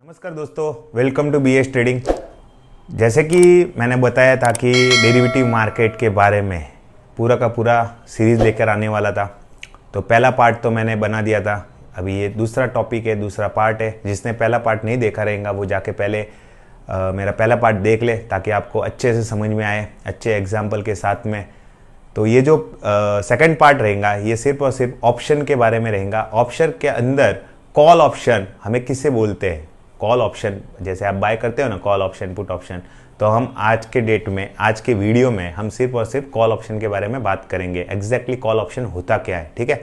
नमस्कार दोस्तों, welcome to BS trading. जैसे कि मैंने बताया था कि डेरिवेटिव मार्केट के बारे में पूरा का पूरा सीरीज़ लेकर आने वाला था। तो पहला पार्ट तो मैंने बना दिया था। अभी ये दूसरा टॉपिक है, दूसरा पार्ट है। जिसने पहला पार्ट नहीं देखा रहेगा वो जाके पहले मेरा पहला पार्ट देख ले, ताकि आपको अच्छे से समझ में आए, अच्छे एग्जाम्पल के साथ में। तो ये जो सेकंड पार्ट रहेगा ये सिर्फ और सिर्फ ऑप्शन के बारे में रहेगा। ऑप्शन के अंदर कॉल ऑप्शन हमें किसे बोलते हैं। कॉल ऑप्शन जैसे आप बाय करते हो ना, कॉल ऑप्शन, पुट ऑप्शन, तो हम आज के डेट में, आज के वीडियो में हम सिर्फ और सिर्फ कॉल ऑप्शन के बारे में बात करेंगे। एग्जैक्टली कॉल ऑप्शन होता क्या है, ठीक है।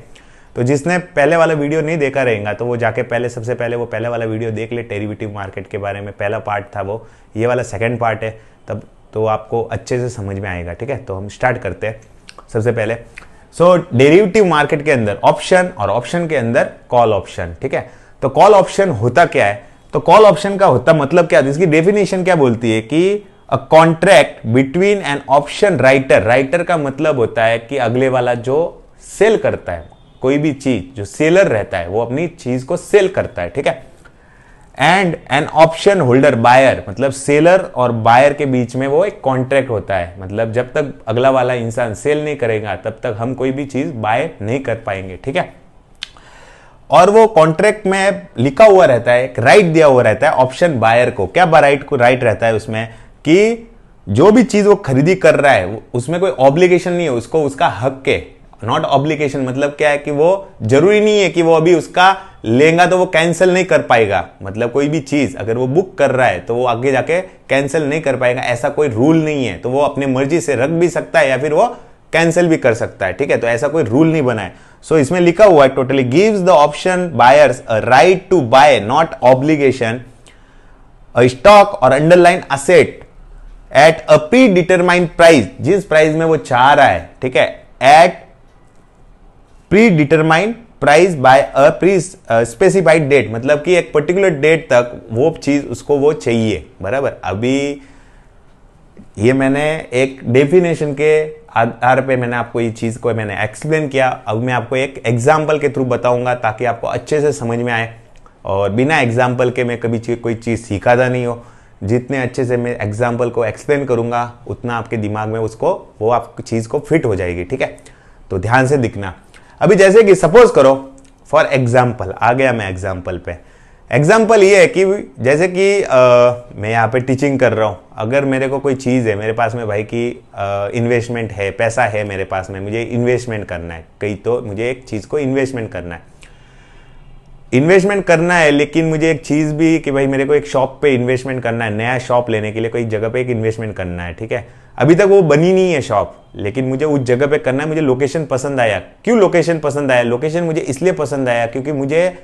तो जिसने पहले वाला वीडियो नहीं देखा रहेगा तो वो जाके पहले, सबसे पहले वो पहले वाला वीडियो देख ले। डेरिवेटिव मार्केट के बारे में पहला पार्ट था वो, ये वाला सेकेंड पार्ट है। तब तो आपको अच्छे से समझ में आएगा, ठीक है। तो हम स्टार्ट करते हैं सबसे पहले। डेरिवेटिव मार्केट के अंदर ऑप्शन और ऑप्शन के अंदर कॉल ऑप्शन, ठीक है। तो कॉल ऑप्शन होता क्या है, तो कॉल ऑप्शन का होता मतलब क्या, इसकी डेफिनेशन क्या बोलती है कि a contract between an option writer. Writer का मतलब होता है कि अगले वाला जो सेल करता है कोई भी चीज, जो सेलर रहता है वो अपनी चीज को सेल करता है, ठीक है। And an option holder buyer, मतलब सेलर और बायर के बीच में वो एक कॉन्ट्रैक्ट होता है। मतलब जब तक अगला वाला इंसान सेल नहीं करेगा तब तक हम कोई भी चीज बाय नहीं कर पाएंगे, ठीक है। और वो कॉन्ट्रैक्ट में लिखा हुआ रहता है, एक राइट दिया हुआ रहता है ऑप्शन बायर को। क्या राइट रहता है उसमें कि जो भी चीज वो खरीदी कर रहा है उसमें कोई ऑब्लिगेशन नहीं है उसको, उसका हक है। नॉट ऑब्लिगेशन मतलब क्या है कि वो जरूरी नहीं है कि वो अभी उसका लेगा तो वो कैंसिल नहीं कर पाएगा। मतलब कोई भी चीज अगर वो बुक कर रहा है तो वो आगे जाके कैंसिल नहीं कर पाएगा, ऐसा कोई रूल नहीं है। तो वो अपनी मर्जी से रख भी सकता है या फिर वो कैंसिल भी कर सकता है, ठीक है। तो ऐसा कोई रूल नहीं बना है। सो इसमें लिखा हुआ है totally gives the option buyers a right to buy, not obligation, a stock और underline asset at a predetermined price, जिस प्राइस में वो चाह रहा है, ठीक है। At predetermined price by a prespecified date, मतलब कि एक पर्टिकुलर डेट तक वो चीज उसको वो चाहिए, बराबर। अभी ये मैंने एक डेफिनेशन के आधार पे मैंने आपको ये चीज को मैंने एक्सप्लेन किया। अब मैं आपको एक एग्जांपल के थ्रू बताऊंगा ताकि आपको अच्छे से समझ में आए। और बिना एग्जांपल के मैं कभी कोई चीज सिखाता नहीं हो। जितने अच्छे से मैं एग्जांपल को एक्सप्लेन करूंगा उतना आपके दिमाग में उसको वो आपकी चीज को फिट हो जाएगी, ठीक है। तो ध्यान से दिखना। अभी जैसे कि सपोज करो, फॉर एग्जाम्पल, आ गया मैं एग्जाम्पल पे। एग्जाम्पल ये है कि जैसे कि मैं यहाँ पे टीचिंग कर रहा हूँ। अगर मेरे को कोई चीज़ है मेरे पास में भाई की इन्वेस्टमेंट है, पैसा है मेरे पास में, मुझे इन्वेस्टमेंट करना है कहीं, तो मुझे एक चीज़ को इन्वेस्टमेंट करना है, लेकिन मुझे एक चीज़ भी कि भाई मेरे को एक शॉप पे इन्वेस्टमेंट करना है, नया शॉप लेने के लिए कोई जगह पे एक इन्वेस्टमेंट करना है, ठीक है। अभी तक वो बनी नहीं है शॉप, लेकिन मुझे उस जगह पे करना है। मुझे लोकेशन पसंद आया। क्यों लोकेशन पसंद आया? लोकेशन मुझे इसलिए पसंद आया क्योंकि मुझे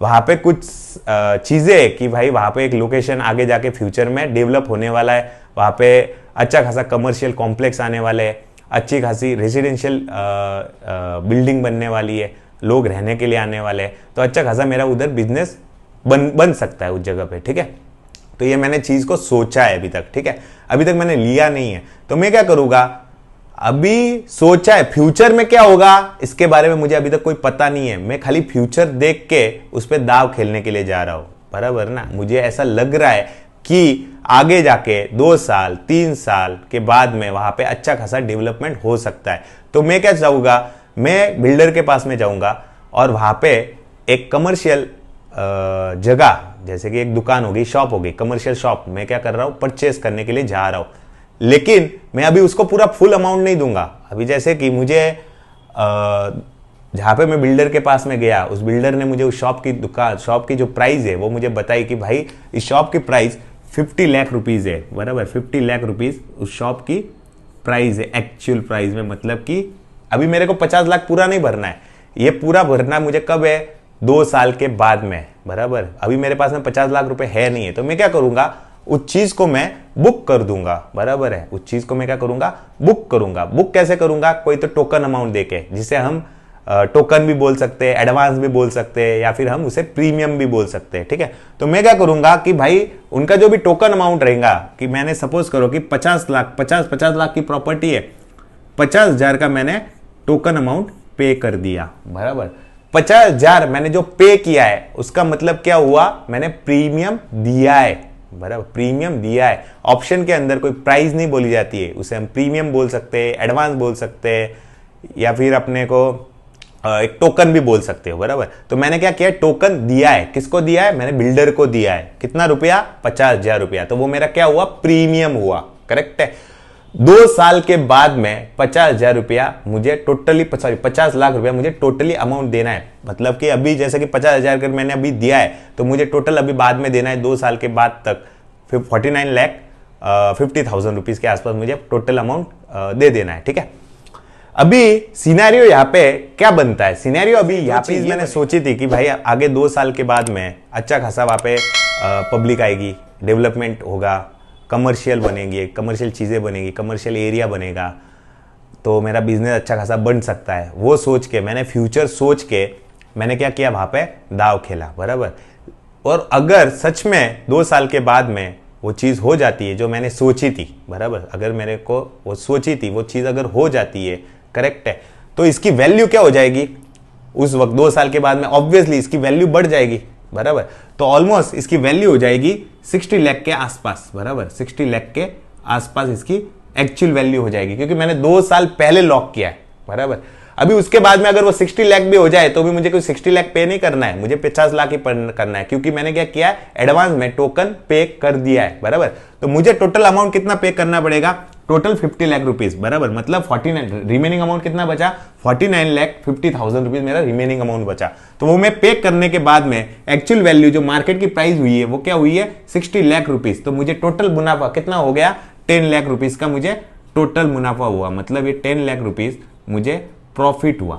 वहाँ पे कुछ चीज़ें कि भाई वहाँ पे एक लोकेशन आगे जाके फ्यूचर में डेवलप होने वाला है। वहाँ पे अच्छा खासा कमर्शियल कॉम्प्लेक्स आने वाले हैं, अच्छी खासी रेजिडेंशियल बिल्डिंग बनने वाली है, लोग रहने के लिए आने वाले हैं। तो अच्छा खासा मेरा उधर बिजनेस बन सकता है उस जगह पे, ठीक है। तो ये मैंने चीज़ को सोचा है अभी तक, ठीक है। अभी तक मैंने लिया नहीं है। तो मैं क्या करूँगा, अभी सोचा है फ्यूचर में क्या होगा इसके बारे में मुझे अभी तक कोई पता नहीं है। मैं खाली फ्यूचर देख के उस पर दाव खेलने के लिए जा रहा हूं, बराबर ना। मुझे ऐसा लग रहा है कि आगे जाके 2 साल 3 साल के बाद में वहां पे अच्छा खासा डेवलपमेंट हो सकता है। तो मैं क्या चाहूंगा, मैं बिल्डर के पास में जाऊंगा और वहां पे एक कमर्शियल जगह, जैसे कि एक दुकान होगी, शॉप होगी, कमर्शियल शॉप, मैं क्या कर रहा हूं, परचेस करने के लिए जा रहा हूं। लेकिन मैं अभी उसको पूरा फुल अमाउंट नहीं दूंगा। अभी जैसे कि मुझे जहाँ पे मैं बिल्डर के पास में गया, उस बिल्डर ने मुझे उस शॉप की जो प्राइस है वो मुझे बताई कि भाई इस शॉप की प्राइस 50 लाख रुपीज़ है, बराबर। 50 लाख रुपीज़ उस शॉप की प्राइस है एक्चुअल प्राइस में। मतलब कि अभी मेरे को 50 लाख पूरा नहीं भरना है, ये पूरा भरना मुझे कब है, 2 साल के बाद में, बराबर। अभी मेरे पास में 50 लाख रुपए है नहीं है। तो मैं क्या करूंगा, उस चीज को मैं बुक कर दूंगा, बराबर है। उस चीज को मैं क्या करूंगा, बुक करूंगा। बुक कैसे करूंगा, कोई तो टोकन अमाउंट देके, जिसे हम टोकन भी बोल सकते हैं, एडवांस भी बोल सकते हैं, या फिर हम उसे प्रीमियम भी बोल सकते हैं, ठीक है। तो मैं क्या करूंगा कि भाई उनका जो भी टोकन अमाउंट रहेगा, कि मैंने सपोज करो कि 50 लाख की प्रॉपर्टी है, 50,000 का मैंने टोकन अमाउंट पे कर दिया, बराबर। 50,000 मैंने जो पे किया है उसका मतलब क्या हुआ, मैंने प्रीमियम दिया है, बराबर, प्रीमियम दिया है। ऑप्शन के अंदर कोई प्राइस नहीं बोली जाती है, उसे हम प्रीमियम बोल सकते हैं, एडवांस बोल सकते हैं, या फिर अपने को एक टोकन भी बोल सकते हो, बराबर। तो मैंने क्या किया, टोकन दिया है। किसको दिया है, मैंने बिल्डर को दिया है। कितना रुपया, 50,000 रुपया। तो वो मेरा क्या हुआ, प्रीमियम हुआ, करेक्ट है। 2 साल के बाद में 50,000 रुपया मुझे टोटली, सॉरी 50 लाख रुपया मुझे टोटली अमाउंट देना है। मतलब कि अभी जैसे कि 50,000 कर मैंने अभी दिया है, तो मुझे टोटल अभी बाद में देना है 2 साल के बाद तक 49,50,000 रुपीज के आसपास मुझे टोटल अमाउंट दे देना है, ठीक है। अभी सिनेरियो यहाँ पे क्या बनता है, सिनेरियो अभी यहाँ पे मैंने सोची थी कि भाई आगे 2 साल के बाद में अच्छा खासा वहाँ पे पब्लिक आएगी, डेवलपमेंट होगा, कमर्शियल बनेगी, कमर्शियल चीज़ें बनेगी, कमर्शियल एरिया बनेगा, तो मेरा बिजनेस अच्छा खासा बन सकता है। वो सोच के मैंने, फ्यूचर सोच के मैंने क्या किया, वहाँ पे दाव खेला, बराबर। और अगर सच में 2 साल के बाद में वो चीज़ हो जाती है जो मैंने सोची थी, बराबर, अगर मेरे को वो सोची थी वो चीज़ अगर हो जाती है, करेक्ट है, तो इसकी वैल्यू क्या हो जाएगी उस वक्त, 2 साल के बाद में ऑब्वियसली इसकी वैल्यू बढ़ जाएगी, बराबर। तो ऑलमोस्ट इसकी वैल्यू हो जाएगी 60 लाख के आसपास, बराबर, 60 लाख के आसपास इसकी एक्चुअल वैल्यू हो जाएगी, क्योंकि मैंने 2 साल पहले लॉक किया है, बराबर। अभी उसके बाद में अगर वो 60 लाख भी हो जाए तो भी मुझे कोई 60 लाख पे नहीं करना है, मुझे 50 लाख ही करना है, क्योंकि मैंने क्या किया है, एडवांस में टोकन पे कर दिया है, बराबर। तो मुझे टोटल अमाउंट कितना पे करना पड़ेगा, टोटल 50 लाख रुपीज, बराबर। मतलब 49, रिमेनिंग अमाउंट कितना बचा, 49,50,000 रुपीज मेरा रिमेनिंग अमाउंट बचा। तो वो मैं पे करने के बाद में एक्चुअल वैल्यू जो मार्केट की प्राइस हुई है वो क्या हुई है, 60 लाख रुपीज। तो मुझे टोटल मुनाफा कितना हो गया, 10 लाख रुपीज का मुझे टोटल मुनाफा हुआ। मतलब ये 10 लाख रुपीज मुझे प्रॉफिट हुआ।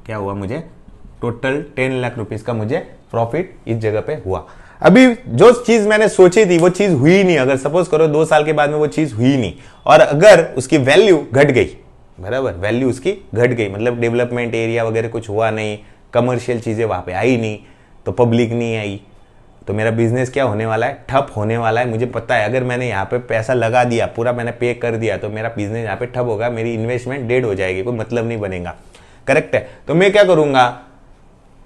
क्या हुआ, मुझे टोटल 10 लाख रुपीज का मुझे प्रॉफिट इस जगह पे हुआ। अभी जो चीज मैंने सोची थी वो चीज हुई नहीं, अगर सपोज करो 2 साल के बाद में वो चीज हुई नहीं, और अगर उसकी वैल्यू घट गई, बराबर, वैल्यू उसकी घट गई, मतलब डेवलपमेंट एरिया वगैरह कुछ हुआ नहीं, कमर्शियल चीजें वहां पे आई नहीं, तो पब्लिक नहीं आई, तो मेरा बिजनेस क्या होने वाला है, ठप होने वाला है। मुझे पता है अगर मैंने यहाँ पे पैसा लगा दिया, पूरा मैंने पे कर दिया, तो मेरा बिजनेस यहाँ पे ठप होगा, मेरी इन्वेस्टमेंट डेड हो जाएगी, कोई मतलब नहीं बनेगा, करेक्ट है। तो मैं क्या करूंगा,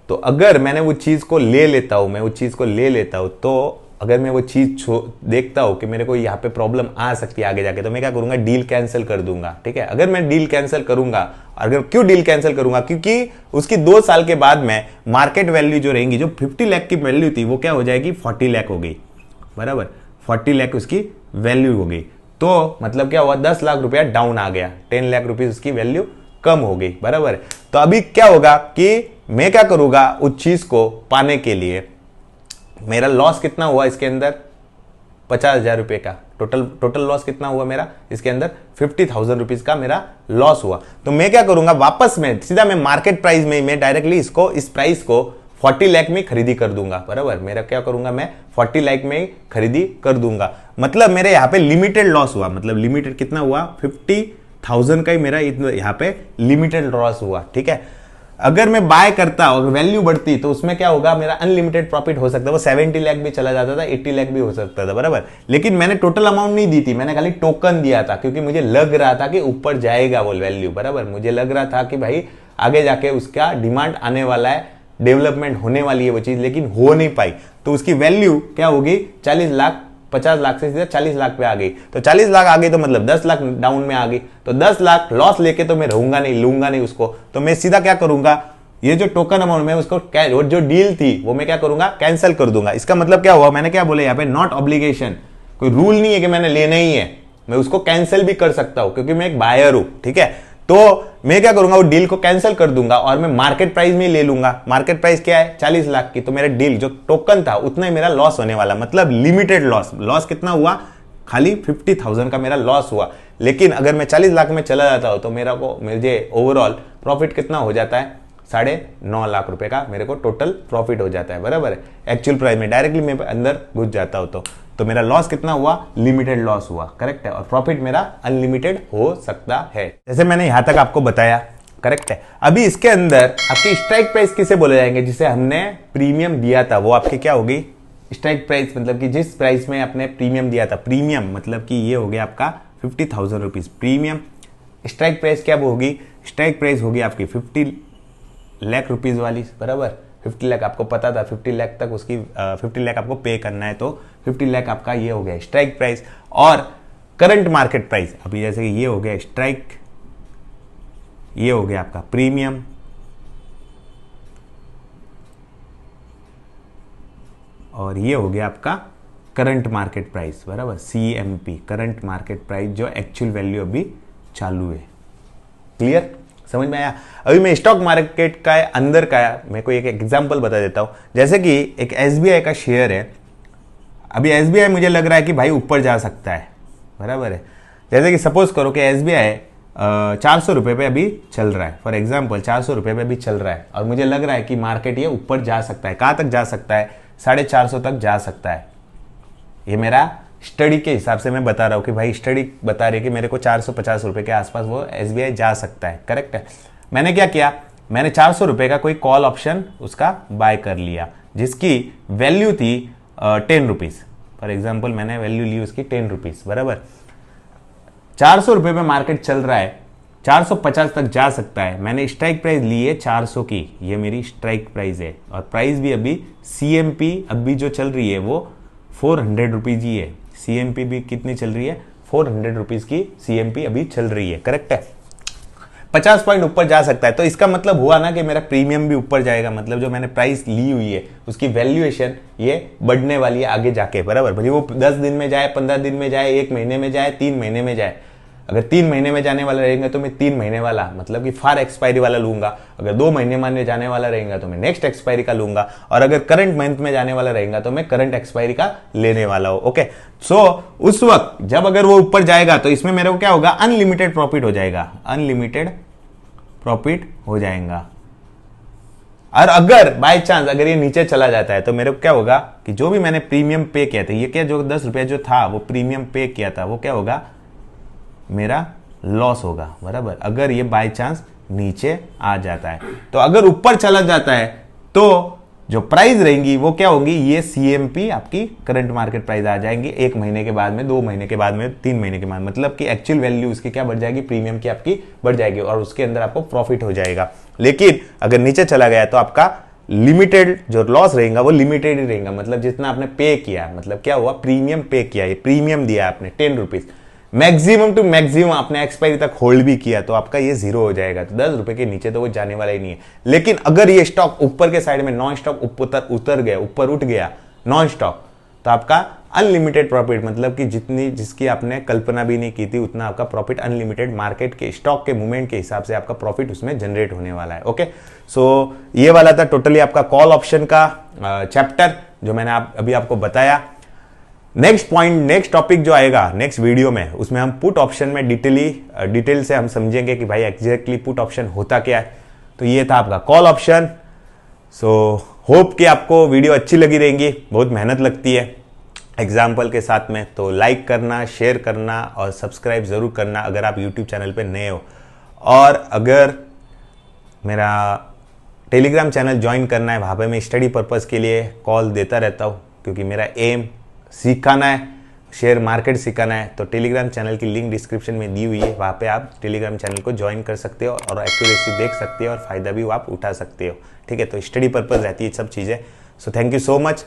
तो अगर मैंने वो चीज को ले लेता हूं, मैं वो चीज को ले लेता हूं, तो अगर मैं वो चीज देखता हूं कि मेरे को यहाँ पे प्रॉब्लम आ सकती है आगे जाके, तो मैं क्या करूंगा, डील कैंसिल कर दूंगा, ठीक है। अगर मैं डील कैंसिल करूंगा, अगर क्यों डील कैंसिल करूंगा, क्योंकि उसकी 2 साल के बाद में मार्केट वैल्यू जो रहेंगी, जो 50 लाख की वैल्यू थी वो क्या हो जाएगी, 40 लाख हो गई, बराबर, 40 लाख उसकी वैल्यू हो गई। तो मतलब क्या हुआ, 10 लाख रुपया डाउन आ गया, 10 लाख रुपीज उसकी वैल्यू कम हो गई, बराबर। तो अभी क्या होगा कि मैं क्या करूंगा, उस चीज को पाने के लिए मेरा लॉस कितना हुआ इसके अंदर, 50,000 रुपए का टोटल लॉस कितना हुआ मेरा इसके अंदर, 50,000 रुपीज का मेरा लॉस हुआ। तो मैं क्या करूंगा, वापस में सीधा मैं मार्केट प्राइस में मैं डायरेक्टली इसको, इस प्राइस को 40 लाख में खरीदी कर दूंगा, बराबर। मेरा क्या करूंगा, मैं 40 लाख में खरीदी कर दूंगा। मतलब मेरे यहाँ पे लिमिटेड लॉस हुआ, मतलब लिमिटेड कितना हुआ, 50,000 का ही मेरा यहाँ पे लिमिटेड लॉस हुआ, ठीक है। अगर मैं बाय करता, अगर वैल्यू बढ़ती, तो उसमें क्या होगा, मेरा अनलिमिटेड प्रॉफिट हो सकता है, वो 70 लाख भी चला जाता था, 80 लाख भी हो सकता था, बराबर। लेकिन मैंने टोटल अमाउंट नहीं दी थी, मैंने खाली टोकन दिया था, क्योंकि मुझे लग रहा था कि ऊपर जाएगा वो वैल्यू, बराबर। मुझे लग रहा था कि भाई आगे जाके उसका डिमांड आने वाला है, डेवलपमेंट होने वाली है वो चीज, लेकिन हो नहीं पाई। तो उसकी वैल्यू क्या होगी, 40 लाख, 50 लाख से सीधा 40 लाख पे आ गई। तो 40 लाख आ गई तो मतलब 10 लाख डाउन में आ गई। तो 10 लाख लॉस लेके तो मैं रहूंगा नहीं, लूंगा नहीं उसको। तो मैं सीधा क्या करूंगा, ये जो टोकन अमाउंट में उसको, जो डील थी वो मैं क्या करूंगा, कैंसिल कर दूंगा। इसका मतलब क्या हुआ, मैंने क्या बोला यहाँ पे, नॉट ऑब्लिगेशन, कोई रूल नहीं है कि मैंने लेना ही है, मैं उसको कैंसिल भी कर सकता हूं, क्योंकि मैं एक बायर हूं, ठीक है। तो मैं क्या करूंगा, वो डील को कैंसिल कर दूंगा और मैं मार्केट प्राइस में ले लूंगा। मार्केट प्राइस क्या है, 40 लाख की। तो मेरा डील जो टोकन था उतना ही मेरा लॉस होने वाला, मतलब लिमिटेड लॉस। लॉस कितना हुआ, खाली 50,000 का मेरा लॉस हुआ। लेकिन अगर मैं 40 लाख में चला जाता हूं तो मुझे ओवरऑल प्रॉफिट कितना हो जाता है, 9.5 लाख रुपए का मेरे को टोटल प्रॉफिट हो जाता है, बराबर है। एक्चुअल प्राइस में डायरेक्टली मैं अंदर घुस जाता हूं तो मेरा लॉस कितना हुआ, लिमिटेड लॉस हुआ, करेक्ट है। और प्रॉफिट मेरा अनलिमिटेड हो सकता है, जैसे मैंने यहां तक आपको बताया, करेक्ट है। अभी इसके अंदर आपकी स्ट्राइक प्राइस किसे बोले जाएंगे, जिसे हमने प्रीमियम दिया था, वो आपकी क्या होगी, स्ट्राइक प्राइस। मतलब कि जिस प्राइस में आपने प्रीमियम दिया था, प्रीमियम मतलब कि ये हो गया आपका 50,000 रुपीज प्रीमियम। स्ट्राइक प्राइस क्या होगी, स्ट्राइक प्राइस होगी आपकी 50 लाख रुपीज़ वाली, बराबर 50 लाख आपको पता था, 50 लाख तक उसकी 50 लाख आपको पे करना है, तो 50 लाख आपका ये हो गया स्ट्राइक प्राइस। और करंट मार्केट प्राइस, अभी जैसे कि ये हो गया स्ट्राइक, ये हो गया आपका प्रीमियम, और ये हो गया आपका करंट मार्केट प्राइस, बराबर CMP, करंट मार्केट प्राइस, जो एक्चुअल वैल्यू अभी चालू है। क्लियर, समझ में आया? अभी मैं स्टॉक मार्केट का अंदर का मैं कोई एक एग्जांपल बता देता हूं। जैसे कि एक SBI का शेयर है, अभी SBI मुझे लग रहा है कि भाई ऊपर जा सकता है, बराबर है। जैसे कि सपोज करो कि SBI 400 रुपये पे अभी चल रहा है, फॉर एग्जाम्पल 400 रुपये पे अभी चल रहा है, और मुझे लग रहा है कि मार्केट ये ऊपर जा सकता है। कहाँ तक जा सकता है? 450 तक जा सकता है। ये मेरा स्टडी के हिसाब से मैं बता रहा हूँ कि भाई स्टडी बता रही है कि मेरे को 450 रुपये के आसपास वो SBI जा सकता है, करेक्ट है। मैंने क्या किया, मैंने 400 रुपये का कोई कॉल ऑप्शन उसका बाय कर लिया, जिसकी वैल्यू थी 10 रुपीज़, फॉर एग्जाम्पल मैंने वैल्यू ली उसकी 10 रुपीज़, बराबर। 400 रुपये पे मार्केट चल रहा है, 450 तक जा सकता है। मैंने स्ट्राइक प्राइस ली है 400 की, ये मेरी स्ट्राइक प्राइस है, और प्राइस भी अभी CMP अभी जो चल रही है वो 400 रुपीज़ ही है। CMP भी कितनी चल रही है? 400 रुपीज़ की CMP अभी चल रही है, करेक्ट है। 50 पॉइंट ऊपर जा सकता है, तो इसका मतलब हुआ ना कि मेरा प्रीमियम भी ऊपर जाएगा, मतलब जो मैंने प्राइस ली हुई है उसकी वैल्यूएशन ये बढ़ने वाली है आगे जाके, बराबर। भले वो 10 दिन में जाए, 15 दिन में जाए, 1 महीने में जाए, 3 महीने में जाए। अगर 3 महीने में जाने वाला रहेगा तो मैं 3 महीने वाला, मतलब कि फार एक्सपायरी वाला लूंगा। अगर 2 महीने में जाने वाला रहेगा तो मैं नेक्स्ट एक्सपायरी का लूंगा, और अगर करंट मंथ में जाने वाला रहेगा तो मैं करंट एक्सपायरी का लेने वाला हूं। ओके, सो उस वक्त जब अगर वो ऊपर जाएगा तो इसमें मेरे को क्या होगा? अनलिमिटेड प्रॉफिट हो जाएगा, अनलिमिटेड प्रॉफिट हो जाएगा। और अगर बाय चांस अगर ये नीचे चला जाता है तो मेरे को क्या होगा कि जो भी मैंने प्रीमियम पे किया था, ये क्या जो 10 रुपया जो था वो प्रीमियम पे किया था, वो क्या होगा? मेरा लॉस होगा, बराबर। अगर ये बाय चांस नीचे आ जाता है, तो अगर ऊपर चला जाता है तो जो प्राइस रहेंगी वो क्या होंगी? ये CMP आपकी करंट मार्केट प्राइस आ जाएंगी 1 महीने के बाद में, 2 महीने के बाद में, 3 महीने के बाद, मतलब कि एक्चुअल वैल्यू उसकी क्या बढ़ जाएगी? प्रीमियम की आपकी बढ़ जाएगी, और उसके अंदर आपको प्रॉफिट हो जाएगा। लेकिन अगर नीचे चला गया तो आपका लिमिटेड जो लॉस रहेगा वो लिमिटेड ही रहेगा, मतलब जितना आपने पे किया, मतलब क्या हुआ? प्रीमियम पे किया, ये प्रीमियम दिया आपने 10 रुपीज़, मैक्सिमम टू मैक्सिमम आपने एक्सपायरी तक होल्ड भी किया तो आपका ये 0 हो जाएगा। तो 10 रुपए के नीचे तो वो जाने वाला ही नहीं है। लेकिन अगर ये स्टॉक ऊपर के साइड में नॉन स्टॉक उतर गया, ऊपर उठ गया नॉन स्टॉक, तो आपका अनलिमिटेड प्रॉफिट, मतलब कि जिसकी आपने कल्पना भी नहीं की थी उतना आपका प्रॉफिट अनलिमिटेड मार्केट के स्टॉक के मूवमेंट के हिसाब से आपका प्रॉफिट उसमें जनरेट होने वाला है। ओके, सो ये वाला था टोटली आपका कॉल ऑप्शन का चैप्टर जो मैंने अभी आपको बताया। नेक्स्ट पॉइंट, नेक्स्ट टॉपिक जो आएगा नेक्स्ट वीडियो में, उसमें हम पुट ऑप्शन में डिटेल से हम समझेंगे कि भाई एग्जैक्टली पुट ऑप्शन होता क्या है। तो ये था आपका कॉल ऑप्शन। सो होप कि आपको वीडियो अच्छी लगी रहेंगी, बहुत मेहनत लगती है एग्जाम्पल के साथ में, तो लाइक करना, शेयर करना और सब्सक्राइब ज़रूर करना अगर आप यूट्यूब चैनल पे नए हो। और अगर मेरा टेलीग्राम चैनल ज्वाइन करना है, वहाँ पे मैं स्टडी पर्पज़ के लिए कॉल देता रहता हूँ, क्योंकि मेरा एम सीखना है, शेयर मार्केट सीखना है। तो टेलीग्राम चैनल की लिंक डिस्क्रिप्शन में दी हुई है, वहाँ पे आप टेलीग्राम चैनल को ज्वाइन कर सकते हो और एक्यूरेसी देख सकते हो और फ़ायदा भी आप उठा सकते हो। ठीक है, तो स्टडी पर्पज़ रहती है सब चीज़ें। So thank you so much.